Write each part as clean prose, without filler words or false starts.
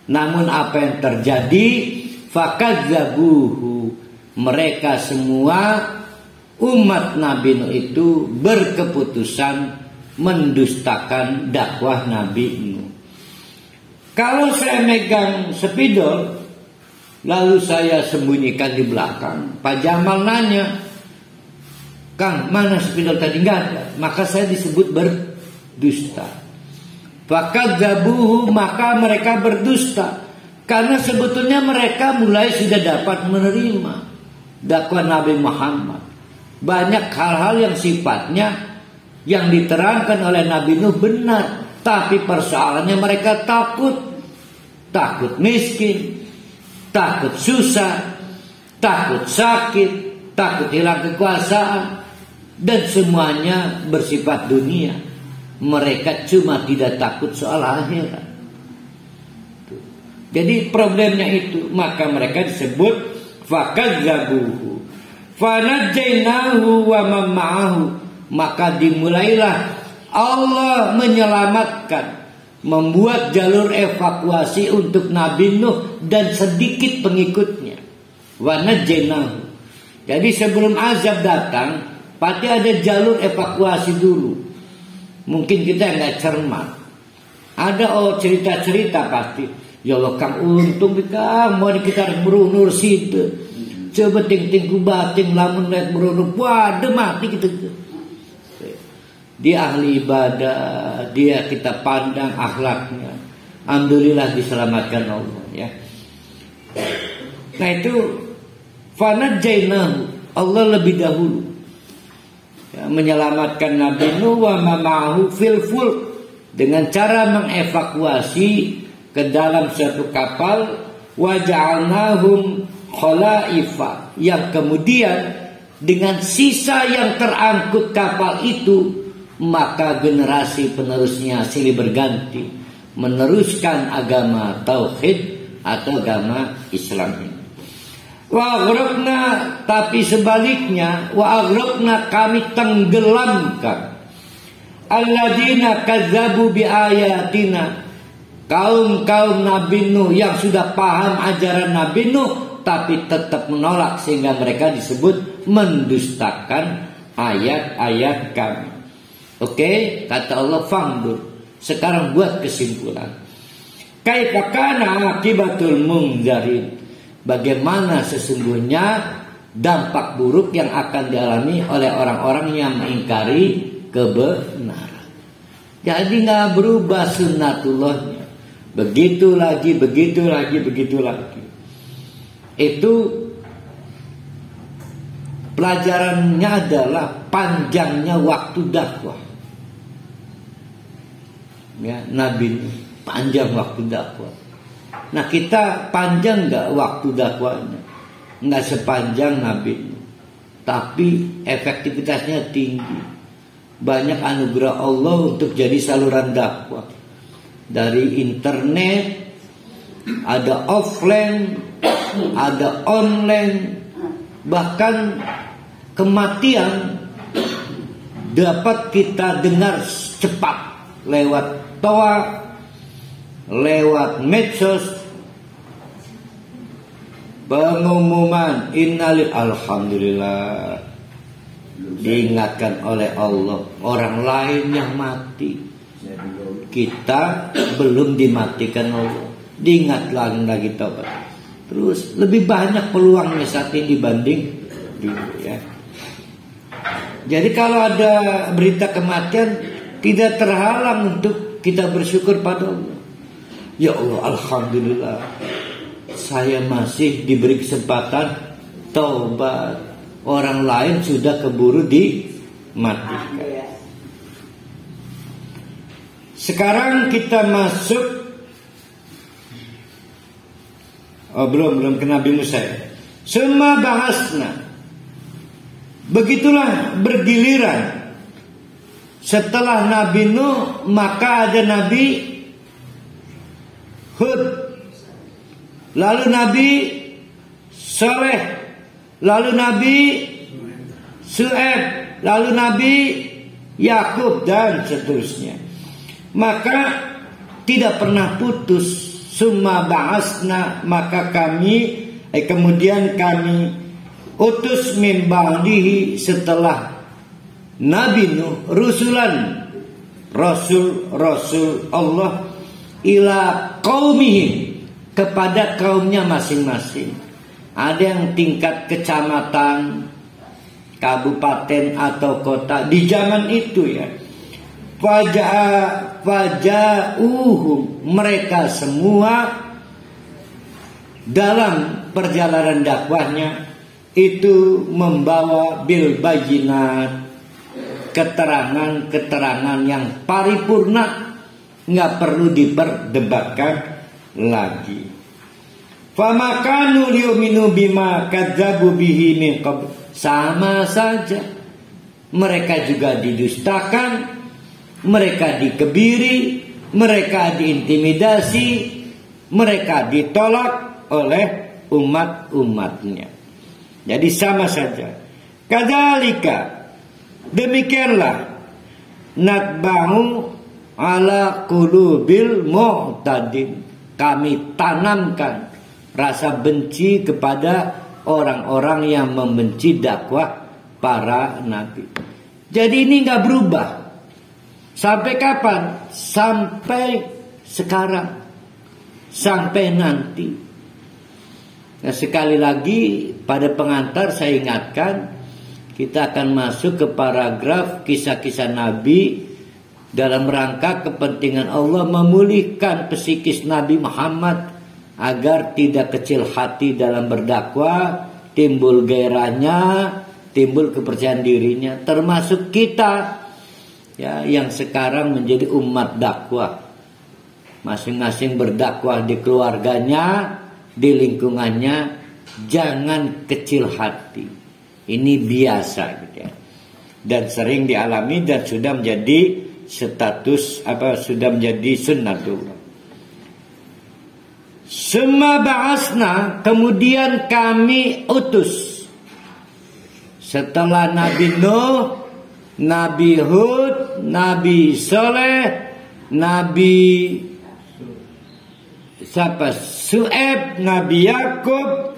Namun apa yang terjadi? Fakadzabuhu, mereka semua umat Nabi Nuh itu berkeputusan mendustakan dakwah Nabi Nuh. Kalau saya megang spidol lalu saya sembunyikan di belakang, Pak Jamal nanya, Kang, mana spidol tadi? Enggak ada. Maka saya disebut berdusta. Fakadzabuhu, maka mereka berdusta. Karena sebetulnya mereka mulai sudah dapat menerima dakwah Nabi Muhammad. Banyak hal-hal yang sifatnya yang diterangkan oleh Nabi Nuh benar. Tapi persoalannya mereka takut. Takut miskin, takut susah, takut sakit, takut hilang kekuasaan, dan semuanya bersifat dunia. Mereka cuma tidak takut soal akhirat. Jadi problemnya itu. Maka mereka disebut fakadzabuhu fanajjainahu wa man ma'ahu. Maka dimulailah Allah menyelamatkan, membuat jalur evakuasi untuk Nabi Nuh dan sedikit pengikutnya. Wa najjainahu. Jadi sebelum azab datang, pasti ada jalur evakuasi dulu. Mungkin kita nggak cermat. Ada cerita-cerita pasti. Ya Allah, Kang untung Kang mau kita merunur situ. Coba ting-ting ku bating lamun naik merunur. Waduh mati kita. Dia ahli ibadah, dia kita pandang akhlaknya. Alhamdulillah diselamatkan Allah ya. Nah itu fanajjainahu, Allah lebih dahulu ya, menyelamatkan Nabi Nuh wa ma'ahu fil fulk dengan cara mengevakuasi ke dalam suatu kapal, wa ja'alnahum khalaifa, yang kemudian dengan sisa yang terangkut kapal itu maka generasi penerusnya silih berganti meneruskan agama tauhid atau agama Islam ini. Wa aghraqna, tapi sebaliknya wa aghraqna, kami tenggelamkan alladzina kazzabu bi ayatina, kaum-kaum Nabi Nuh yang sudah paham ajaran Nabi Nuh tapi tetap menolak, sehingga mereka disebut mendustakan ayat-ayat kami. Oke, kata Allah, fangdur. Sekarang buat kesimpulan. Kaifa kana akibatul munzarin, bagaimana sesungguhnya dampak buruk yang akan dialami oleh orang-orang yang mengingkari kebenaran. Jadi nggak berubah sunnatullahnya. Begitu lagi, begitu lagi, begitu lagi. Itu pelajarannya adalah panjangnya waktu dakwah. Ya, Nabi panjang waktu dakwah. Nah kita panjang nggak waktu dakwahnya? Nggak sepanjang Nabi, tapi efektivitasnya tinggi. Banyak anugerah Allah untuk jadi saluran dakwah. Dari internet, ada offline, ada online, bahkan kematian dapat kita dengar cepat lewat toa, lewat medsos, pengumuman alhamdulillah, diingatkan oleh Allah orang lain yang mati, kita belum dimatikan Allah, diingat lagi tobat. Terus lebih banyak peluangnya saat ini dibanding dulu ya. Jadi kalau ada berita kematian, tidak terhalang untuk kita bersyukur pada Allah. Ya Allah, alhamdulillah, saya masih diberi kesempatan taubat. Orang lain sudah keburu dimatikan. Sekarang kita masuk. Belum ke Nabi Musa. Semua bahasna. Begitulah bergiliran. Setelah Nabi Nuh, maka ada Nabi Hud, lalu Nabi Saleh, lalu Nabi Shu'aib, lalu Nabi Yakub, dan seterusnya. Maka tidak pernah putus summa ba'asna, maka kami kemudian kami utus min ba'dihi, setelah Nabi Nuh, rusulan, rasul Allah, ila qaumihim, kepada kaumnya masing-masing. Ada yang tingkat kecamatan, kabupaten atau kota di zaman itu ya. Faja'uhum, mereka semua dalam perjalanan dakwahnya itu membawa bil bayyinat, keterangan-keterangan yang paripurna, nggak perlu diperdebatkan lagi. Famakanu liyuminu bima kadzabu bihi min qabl, sama saja mereka juga didustakan, mereka dikebiri, mereka diintimidasi, mereka ditolak oleh umat-umatnya. Jadi sama saja. Kadzalika, demikianlah, natba'u ala qulubil mu'tadin, kami tanamkan rasa benci kepada orang-orang yang membenci dakwah para nabi. Jadi ini nggak berubah. Sampai kapan? Sampai sekarang, sampai nanti. Nah, sekali lagi pada pengantar saya ingatkan, kita akan masuk ke paragraf kisah-kisah Nabi dalam rangka kepentingan Allah memulihkan psikis Nabi Muhammad agar tidak kecil hati dalam berdakwah, timbul gairahnya, timbul kepercayaan dirinya, termasuk kita ya yang sekarang menjadi umat dakwah. Masing-masing berdakwah di keluarganya, di lingkungannya, jangan kecil hati. Ini biasa gitu ya. Dan sering dialami dan sudah menjadi status sudah menjadi sunnatullah. Summa ba'asna, kemudian kami utus setelah Nabi Nuh, Nabi Hud, Nabi Soleh, Nabi Su'aib, Nabi Yakub,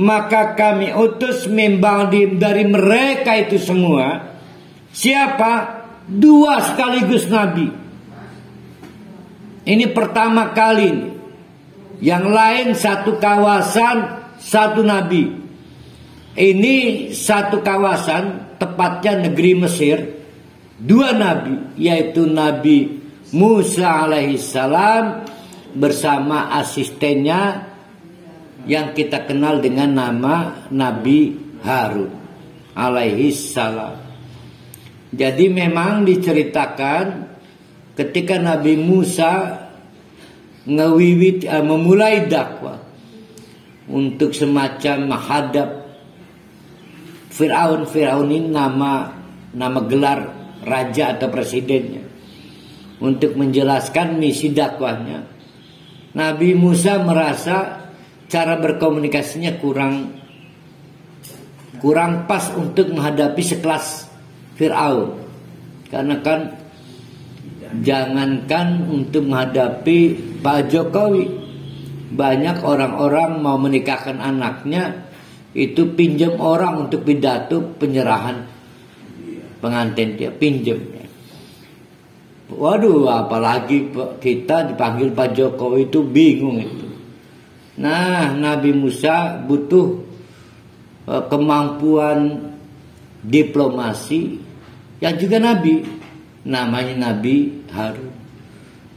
maka kami utus min ba'dim, dari mereka itu semua. Siapa? 2 sekaligus Nabi. Ini pertama kali nih. Yang lain satu kawasan, satu Nabi. Ini satu kawasan, tepatnya negeri Mesir, 2 Nabi, yaitu Nabi Musa alaihissalam bersama asistennya yang kita kenal dengan nama Nabi Harun alaihissalam. Jadi memang diceritakan ketika Nabi Musa memulai dakwah untuk semacam menghadap Fir'aun. Fir'aun ini nama gelar raja atau presidennya, untuk menjelaskan misi dakwahnya. Nabi Musa merasa cara berkomunikasinya kurang pas untuk menghadapi sekelas Fir'aun, karena kan jangankan untuk menghadapi Pak Jokowi, banyak orang-orang mau menikahkan anaknya itu pinjam orang untuk pidato penyerahan pengantin, dia pinjam. Waduh, apalagi kita dipanggil Pak Jokowi itu bingung itu. Nah, Nabi Musa butuh kemampuan diplomasi yang juga Nabi, namanya Nabi Harun.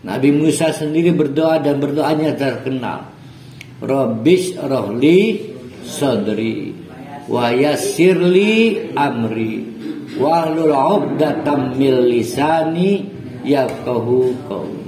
Nabi Musa sendiri berdoa dan berdoanya terkenal. Rabbis rohli sadri wa yassirli amri wahlul 'uqdatam min lisani yafqahu qawli.